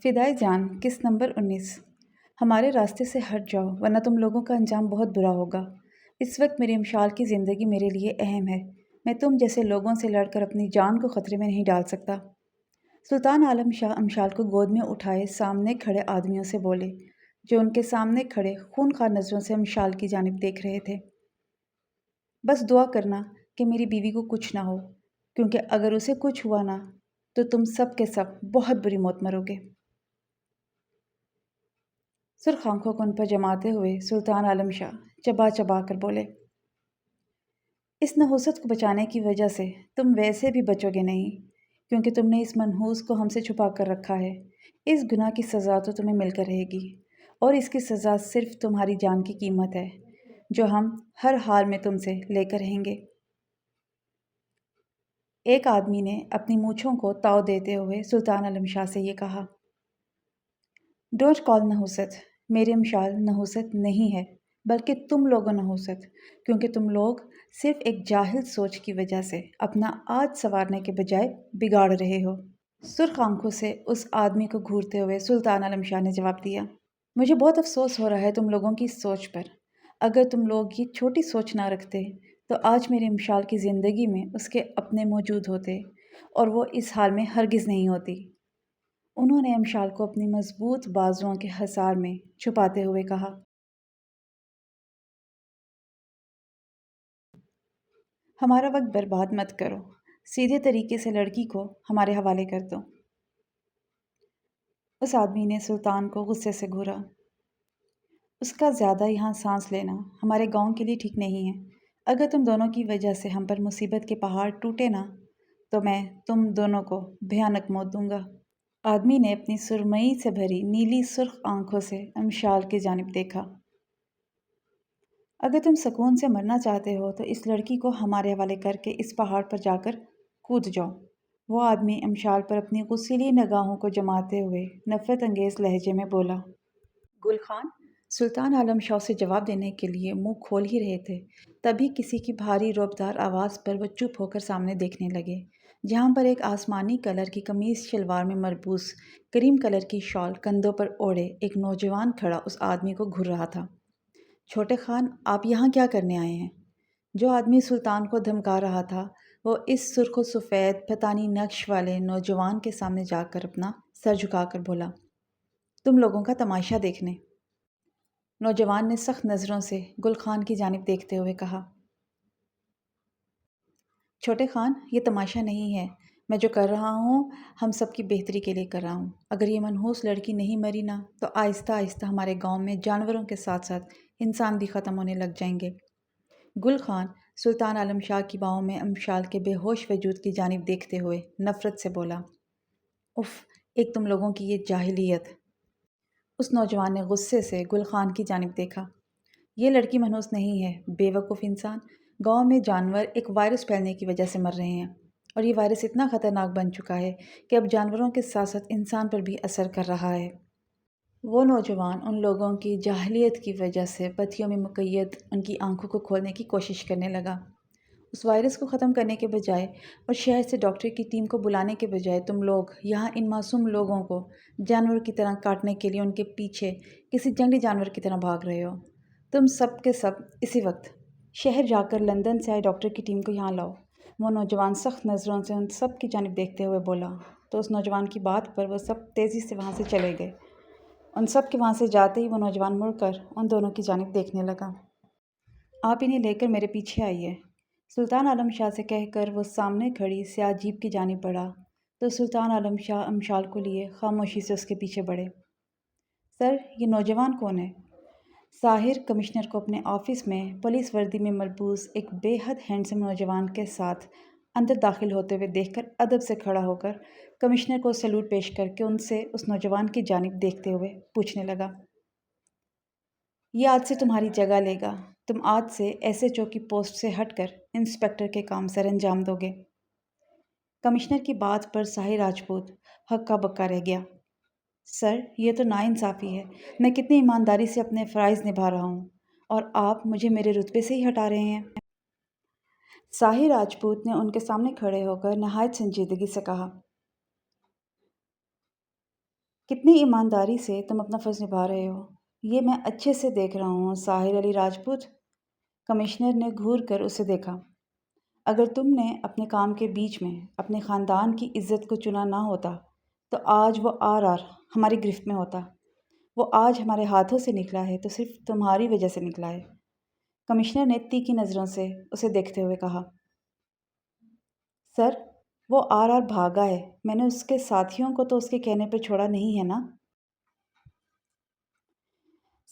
फिदाई जान किस नंबर 19। हमारे रास्ते से हट जाओ वरना तुम लोगों का अंजाम बहुत बुरा होगा। इस वक्त मेरी अमशाल की ज़िंदगी मेरे लिए अहम है। मैं तुम जैसे लोगों से लड़कर अपनी जान को ख़तरे में नहीं डाल सकता। सुल्तान आलम शाह अमशाल को गोद में उठाए सामने खड़े आदमियों से बोले, जो उनके सामने खड़े खूनखार नज़रों से अमशाल की जानिब देख रहे थे। बस दुआ करना कि मेरी बीवी को कुछ ना हो, क्योंकि अगर उसे कुछ हुआ ना तो तुम सब के सब बहुत बुरी मौत मरोगे। सुर्ख आंखों को उन पर जमाते हुए सुल्तान आलम शाह चबा चबा कर बोले, इस नहुसत को बचाने की वजह से तुम वैसे भी बचोगे नहीं, क्योंकि तुमने इस मनहूस को हमसे छुपा कर रखा है। इस गुनाह की सज़ा तो तुम्हें मिलकर रहेगी, और इसकी सज़ा सिर्फ तुम्हारी जान की कीमत है, जो हम हर हाल में तुमसे लेकर रहेंगे। एक आदमी ने अपनी मूँछों को ताव देते हुए सुल्तान आलम शाह से ये कहा, डोंट कॉल नहुसत, मेरी अमशाल नहुसत नहीं है, बल्कि तुम लोगों नहुसत, क्योंकि तुम लोग सिर्फ एक जाहिल सोच की वजह से अपना आज संवारने के बजाय बिगाड़ रहे हो। सुर्ख आंखों से उस आदमी को घूरते हुए सुल्तान आलम शाह ने जवाब दिया, मुझे बहुत अफसोस हो रहा है तुम लोगों की इस सोच पर। अगर तुम लोग ये छोटी सोच ना रखते तो आज मेरी अमशाल की ज़िंदगी में उसके अपने मौजूद होते, और वो इस हाल में हरगिज़ नहीं होती। उन्होंने अमशाल को अपनी मजबूत बाजुओं के हसार में छुपाते हुए कहा, हमारा वक्त बर्बाद मत करो, सीधे तरीके से लड़की को हमारे हवाले कर दो। उस आदमी ने सुल्तान को गुस्से से घूरा, उसका ज़्यादा यहाँ सांस लेना हमारे गांव के लिए ठीक नहीं है। अगर तुम दोनों की वजह से हम पर मुसीबत के पहाड़ टूटे ना तो मैं तुम दोनों को भयानक मौत दूंगा। आदमी ने अपनी सुरमई से भरी नीली सुर्ख आंखों से अमशाल की जानिब देखा। अगर तुम सुकून से मरना चाहते हो तो इस लड़की को हमारे हवाले करके इस पहाड़ पर जाकर कूद जाओ। वो आदमी अमशाल पर अपनी गुस्सीली निगाहों को जमाते हुए नफरत अंगेज लहजे में बोला। गुल खान सुल्तान आलम शाह से जवाब देने के लिए मुंह खोल ही रहे थे, तभी किसी की भारी रौबदार आवाज़ पर वह चुप होकर सामने देखने लगे, जहाँ पर एक आसमानी कलर की कमीज़ शलवार में मरबूस क्रीम कलर की शॉल कंधों पर ओढ़े एक नौजवान खड़ा उस आदमी को घूर रहा था। छोटे खान, आप यहाँ क्या करने आए हैं? जो आदमी सुल्तान को धमका रहा था वो इस सुर्ख सफ़ेद पतानी नक्श वाले नौजवान के सामने जाकर अपना सर झुकाकर बोला, तुम लोगों का तमाशा देखने। नौजवान ने सख्त नज़रों से गुल खान की जानिब देखते हुए कहा, छोटे खान, ये तमाशा नहीं है। मैं जो कर रहा हूँ हम सब की बेहतरी के लिए कर रहा हूँ। अगर ये मनहूस लड़की नहीं मरी ना तो आहिस्ता आहिस्ता हमारे गांव में जानवरों के साथ साथ इंसान भी ख़त्म होने लग जाएंगे। गुल खान सुल्तान आलम शाह की बाहों में अमशाल के बेहोश वजूद की जानिब देखते हुए नफ़रत से बोला, उफ़, एक तुम लोगों की ये जाहिलियत। उस नौजवान ने गुस्से से गुल खान की जानिब देखा, ये लड़की मनहूस नहीं है, बेवकूफ़ इंसान। गांव में जानवर एक वायरस फैलने की वजह से मर रहे हैं, और ये वायरस इतना ख़तरनाक बन चुका है कि अब जानवरों के साथ साथ इंसान पर भी असर कर रहा है। वो नौजवान उन लोगों की जाहिलियत की वजह से पत्तियों में मुक़य्यद उनकी आंखों को खोलने की कोशिश करने लगा। उस वायरस को ख़त्म करने के बजाय और शहर से डॉक्टर की टीम को बुलाने के बजाय तुम लोग यहाँ इन मासूम लोगों को जानवर की तरह काटने के लिए उनके पीछे किसी जंगली जानवर की तरह भाग रहे हो। तुम सब के सब इसी वक्त शहर जाकर लंदन से आए डॉक्टर की टीम को यहाँ लाओ। वो नौजवान सख्त नज़रों से उन सब की जानिब देखते हुए बोला। तो उस नौजवान की बात पर वो सब तेज़ी से वहाँ से चले गए। उन सब के वहाँ से जाते ही वो नौजवान मुड़कर उन दोनों की जानिब देखने लगा। आप इन्हें लेकर मेरे पीछे आइए, सुल्तान आलम शाह से कहकर वो सामने खड़ी स्याह जीप की जानिब बढ़ा। तो सुल्तान आलम शाह अमशाल को लिए खामोशी से उसके पीछे बढ़े। सर, ये नौजवान कौन है? साहिर कमिश्नर को अपने ऑफिस में पुलिस वर्दी में मलबूस एक बेहद हैंडसम नौजवान के साथ अंदर दाखिल होते हुए देखकर अदब से खड़ा होकर कमिश्नर को सैल्यूट पेश करके उनसे उस नौजवान की जानिब देखते हुए पूछने लगा, ये आज से तुम्हारी जगह लेगा। तुम आज से एसएचओ की पोस्ट से हटकर इंस्पेक्टर के काम सर अंजाम दोगे। कमिश्नर की बात पर साहिर राजपूत हक्का बक्का रह गया। सर, ये तो नाइंसाफ़ी है। मैं कितनी ईमानदारी से अपने फ़राइज़ निभा रहा हूँ, और आप मुझे मेरे रुतबे से ही हटा रहे हैं। साहिर राजपूत ने उनके सामने खड़े होकर नहायत संजीदगी से कहा, کتنی ایمانداری سے تم اپنا فرض نبھا رہے ہو، یہ میں اچھے سے دیکھ رہا ہوں ساحر علی راجپوت۔ کمشنر نے گھور کر اسے دیکھا۔ اگر تم نے اپنے کام کے بیچ میں اپنے خاندان کی عزت کو چنا نہ ہوتا تو آج وہ آر ہماری گرفت میں ہوتا۔ وہ آج ہمارے ہاتھوں سے نکلا ہے تو صرف تمہاری وجہ سے نکلا ہے۔ کمشنر نے تیکھی نظروں سے اسے دیکھتے ہوئے کہا، سر، وہ آر بھاگا ہے، میں نے اس کے ساتھیوں کو تو اس کے کہنے پر چھوڑا نہیں ہے نا؟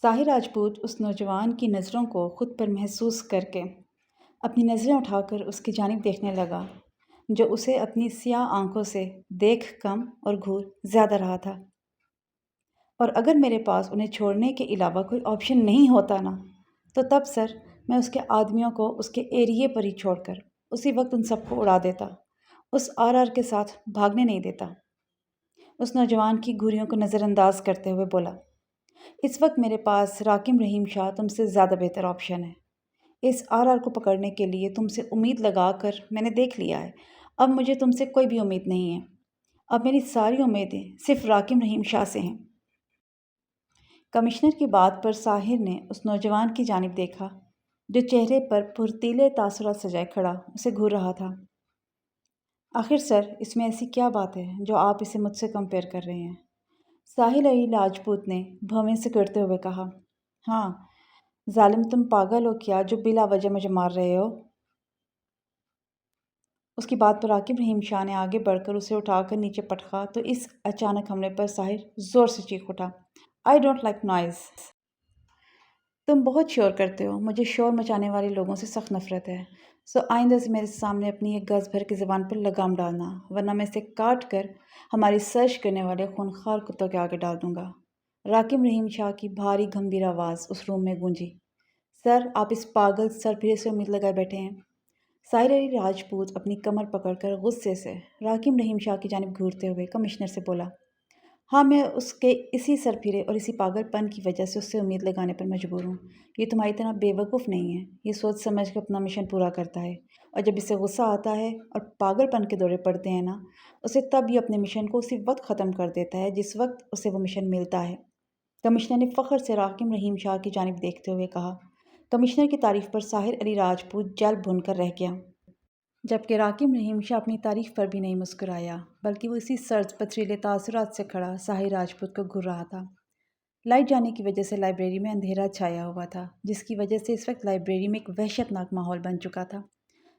ساحر راجپوت اس نوجوان کی نظروں کو خود پر محسوس کر کے اپنی نظریں اٹھا کر اس کی جانب دیکھنے لگا، جو اسے اپنی سیاہ آنکھوں سے دیکھ کم اور گھور زیادہ رہا تھا۔ اور اگر میرے پاس انہیں چھوڑنے کے علاوہ کوئی آپشن نہیں ہوتا نا، تو تب سر میں اس کے آدمیوں کو اس کے ایریے پر ہی چھوڑ کر اسی وقت ان سب کو اڑا دیتا، اس آر کے ساتھ بھاگنے نہیں دیتا۔ اس نوجوان کی گھوریوں کو نظر انداز کرتے ہوئے بولا، اس وقت میرے پاس راکم رحیم شاہ تم سے زیادہ بہتر آپشن ہے۔ اس آر کو پکڑنے کے لیے تم سے امید لگا کر میں نے دیکھ لیا ہے، اب مجھے تم سے کوئی بھی امید نہیں ہے۔ اب میری ساری امیدیں صرف راکم رحیم شاہ سے ہیں۔ کمشنر کی بات پر ساحر نے اس نوجوان کی جانب دیکھا جو چہرے پر پھرتیلے تاثرات سجائے کھڑا اسے گھور رہا تھا۔ آخر سر اس میں ایسی کیا بات ہے جو آپ اسے مجھ سے کمپیئر کر رہے ہیں؟ ساحر علی راجپوت نے بھویں سے کرتے ہوئے کہا، ہاں ظالم، تم پاگل ہو کیا جو بلا وجہ مجھے مار رہے ہو؟ اس کی بات پر راکم رحیم شاہ نے آگے بڑھ کر اسے اٹھا کر نیچے پٹکا تو اس اچانک حملے پر ساحر زور سے چیخ اٹھا، آئی ڈونٹ لائک نوائز۔ تم بہت شور کرتے ہو، مجھے شور مچانے والے لوگوں سے سخت نفرت ہے، سو آئندہ سے میرے سامنے اپنی ایک گز بھر کی زبان پر لگام ڈالنا، ورنہ میں اسے کاٹ کر ہماری سرچ کرنے والے خونخوار کتوں کے آگے ڈال دوں گا۔ راکم رحیم شاہ کی بھاری گھمبیر آواز اس روم میں گونجی، سر آپ اس پاگل سر پھرے سے امید لگائے بیٹھے ہیں؟ ساحر علی راجپوت اپنی کمر پکڑ کر غصے سے راکم رحیم شاہ کی جانب گھورتے ہوئے کمشنر سے بولا، ہاں میں اس کے اسی سر پھرے اور اسی پاگل پن کی وجہ سے اس سے امید لگانے پر مجبور ہوں۔ یہ تمہاری طرح بے وقوف نہیں ہے، یہ سوچ سمجھ کر اپنا مشن پورا کرتا ہے، اور جب اسے غصہ آتا ہے اور پاگل پن کے دورے پڑتے ہیں نا، اسے تب یہ اپنے مشن کو اسی وقت ختم کر دیتا ہے جس وقت اسے وہ مشن ملتا ہے۔ کمشنر نے فخر سے راکم رحیم شاہ کی جانب دیکھتے ہوئے کہا۔ کمشنر کی تعریف پر ساحر علی راجپوت جل بھن کر رہ گیا، جبکہ راکم رحیم شاہ اپنی تعریف پر بھی نہیں مسکرایا، بلکہ وہ اسی سرد پتھریلے تاثرات سے کھڑا ساحر راجپوت کو گھور رہا تھا۔ لائٹ جانے کی وجہ سے لائبریری میں اندھیرا چھایا ہوا تھا، جس کی وجہ سے اس وقت لائبریری میں ایک وحشت ناک ماحول بن چکا تھا۔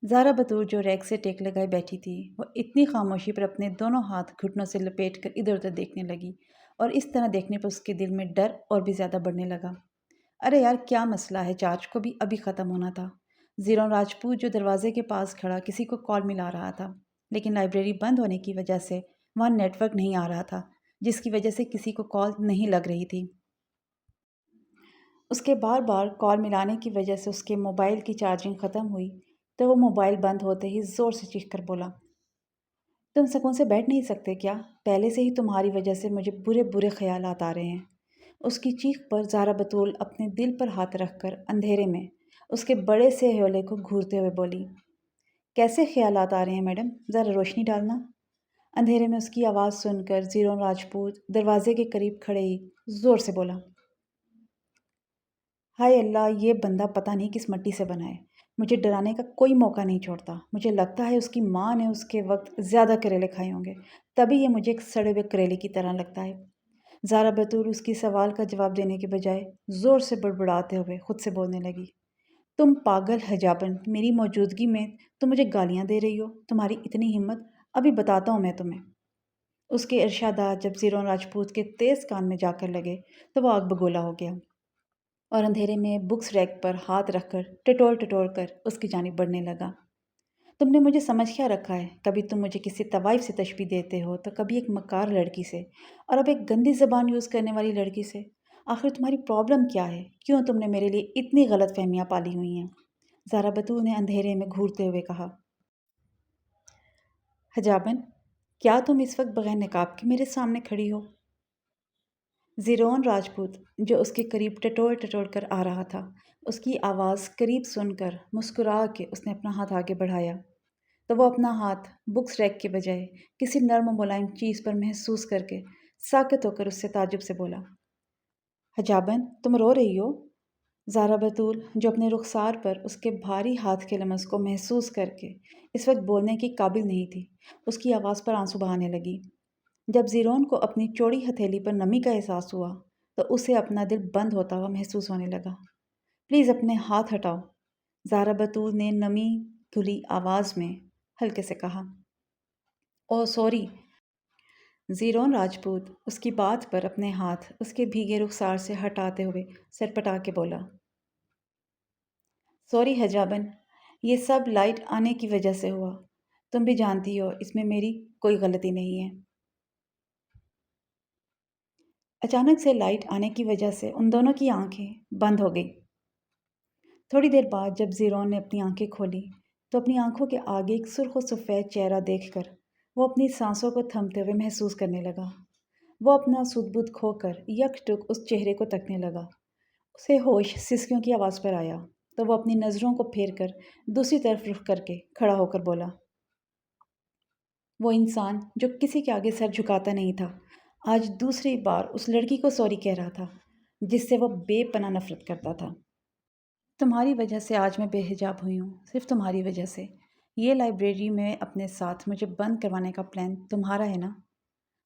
زارا بطور جو ریک سے ٹیک لگائے بیٹھی تھی، وہ اتنی خاموشی پر اپنے دونوں ہاتھ گھٹنوں سے لپیٹ کر ادھر ادھر دیکھنے لگی، اور اس طرح دیکھنے پر اس کے دل میں ڈر اور بھی زیادہ بڑھنے لگا۔ ارے یار کیا مسئلہ ہے، چارج کو بھی ابھی ختم ہونا تھا۔ زیرون راجپوت جو دروازے کے پاس کھڑا کسی کو کال ملا رہا تھا، لیکن لائبریری بند ہونے کی وجہ سے وہاں نیٹ ورک نہیں آ رہا تھا، جس کی وجہ سے کسی کو کال نہیں لگ رہی تھی۔ اس کے بار بار کال ملانے کی وجہ سے اس کے موبائل کی چارجنگ ختم ہوئی تو وہ موبائل بند ہوتے ہی زور سے چیخ کر بولا، تم سکون سے بیٹھ نہیں سکتے کیا؟ پہلے سے ہی تمہاری وجہ سے مجھے برے برے خیالات آ رہے ہیں۔ اس کی چیخ پر زارا بطول اپنے دل پر ہاتھ رکھ کر اندھیرے میں اس کے بڑے سے ہیولے کو گھورتے ہوئے بولی، کیسے خیالات آ رہے ہیں میڈم؟ ذرا روشنی ڈالنا۔ اندھیرے میں اس کی آواز سن کر زیرون راجپوت دروازے کے قریب کھڑے ہی زور سے بولا، ہائے اللہ، یہ بندہ پتہ نہیں کس مٹی سے بنا ہے، مجھے ڈرانے کا کوئی موقع نہیں چھوڑتا۔ مجھے لگتا ہے اس کی ماں نے اس کے وقت زیادہ کریلے کھائے ہوں گے، تبھی یہ مجھے ایک سڑے ہوئے کریلے کی طرح لگتا ہے۔ زارا بطول اس کی سوال کا جواب دینے کے بجائے زور سے بڑبڑاتے ہوئے خود سے بولنے لگی، تم پاگل حجابن، میری موجودگی میں تم مجھے گالیاں دے رہی ہو؟ تمہاری اتنی ہمت، ابھی بتاتا ہوں میں تمہیں۔ اس کے ارشادات جب زیرون راجپوت کے تیز کان میں جا کر لگے تو وہ آگ بگولا ہو گیا، اور اندھیرے میں بکس ریک پر ہاتھ رکھ کر ٹٹول ٹٹول کر اس کی جانب بڑھنے لگا۔ تم نے مجھے سمجھ کیا رکھا ہے؟ کبھی تم مجھے کسی طوائف سے تشبیہ دیتے ہو تو کبھی ایک مکار لڑکی سے، اور اب ایک گندی زبان یوز کرنے والی لڑکی سے۔ آخر تمہاری پرابلم کیا ہے؟ کیوں تم نے میرے لیے اتنی غلط فہمیاں پالی ہوئی ہیں؟ زارا بطول نے اندھیرے میں گھورتے ہوئے کہا، حجابن، کیا تم اس وقت بغیر نقاب کے میرے سامنے کھڑی ہو؟ زیرون راجپوت جو اس کے قریب ٹٹول ٹٹول کر آ رہا تھا، اس کی آواز قریب سن کر مسکرا کے اس نے اپنا ہاتھ آگے بڑھایا تو وہ اپنا ہاتھ بکس ریک کے بجائے کسی نرم و ملائم چیز پر محسوس کر کے साकत होकर उससे ताज्जुब से बोला, हजाबन तुम रो रही हो? ज़ारा बतूल जो अपने रुखसार पर उसके भारी हाथ के लमस को महसूस करके इस वक्त बोलने की काबिल नहीं थी, उसकी आवाज़ पर आंसू बहाने लगी। जब ज़ीरोन को अपनी चौड़ी हथेली पर नमी का एहसास हुआ तो उसे अपना दिल बंद होता हुआ महसूस होने लगा। प्लीज़ अपने हाथ हटाओ, ज़ारा बतूल ने नमी धुली आवाज़ में हल्के से कहा। Oh sorry. ज़ीरोन राजपूत उसकी बात पर अपने हाथ उसके भीगे रुखसार से हटाते हुए सरपटा के बोला, सॉरी हजाबन, ये सब लाइट आने की वजह से हुआ। तुम भी जानती हो इसमें मेरी कोई गलती नहीं है। अचानक से लाइट आने की वजह से उन दोनों की आंखें बंद हो गई। थोड़ी देर बाद जब ज़ीरोन ने अपनी आंखें खोली तो अपनी आंखों के आगे एक सुर्ख व सफ़ेद चेहरा देखकर वो अपनी सांसों को थमते हुए महसूस करने लगा। वो अपना सुध-बुध खोकर यकटुक उस चेहरे को तकने लगा। उसे होश सिसकियों की आवाज़ पर आया तो वो अपनी नज़रों को फेर कर दूसरी तरफ रुख करके खड़ा होकर बोला, वो इंसान जो किसी के आगे सर झुकाता नहीं था आज दूसरी बार उस लड़की को सॉरी कह रहा था जिससे वो बेपनाह नफरत करता था। तुम्हारी वजह से आज मैं बेहिजाब हुई हूँ, सिर्फ तुम्हारी वजह से। ये लाइब्रेरी में अपने साथ मुझे बंद करवाने का प्लान तुम्हारा है ना?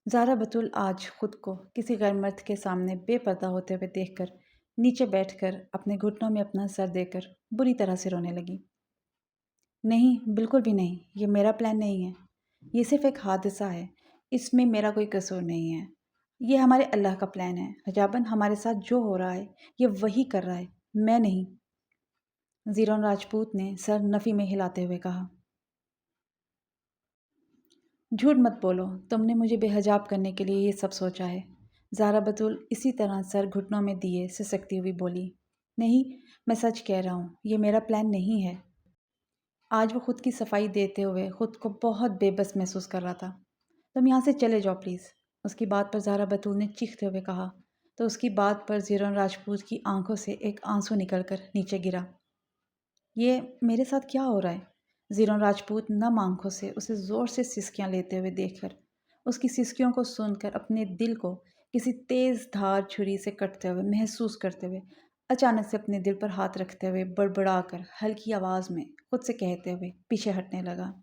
ज़ारा बतूल आज खुद को किसी गैर मर्द के सामने बेपर्दा होते हुए देखकर नीचे बैठकर अपने घुटनों में अपना सर देकर बुरी तरह से रोने लगी। नहीं, बिल्कुल भी नहीं, ये मेरा प्लान नहीं है। ये सिर्फ एक हादसा है, इसमें मेरा कोई कसूर नहीं है। ये हमारे अल्लाह का प्लान है। हजाबन हमारे साथ जो हो रहा है ये वही कर रहा है, मैं नहीं। ज़ीरोन राजपूत ने सर नफ़ी में हिलाते हुए कहा, झूठ मत बोलो, तुमने मुझे बेहजाब करने के लिए ये सब सोचा है। ज़ारा बतूल इसी तरह सर घुटनों में दिए सिसकती हुई बोली, नहीं, मैं सच कह रहा हूँ, ये मेरा प्लान नहीं है। आज वो खुद की सफाई देते हुए खुद को बहुत बेबस महसूस कर रहा था। तुम यहाँ से चले जाओ प्लीज़। उसकी बात पर ज़ारा बतूल ने चीखते हुए कहा तो उसकी बात पर ज़ीरोन राजपूत की आंखों से एक आंसू निकलकर नीचे गिरा। ये मेरे साथ क्या हो रहा है? ज़ीरोन राजपूत नम आंखों से उसे ज़ोर से सिसकियाँ लेते हुए देखकर उसकी सिसकियों को सुनकर अपने दिल को किसी तेज़ धार छुरी से कटते हुए महसूस करते हुए अचानक से अपने दिल पर हाथ रखते हुए बड़बड़ाकर हल्की आवाज़ में खुद से कहते हुए पीछे हटने लगा।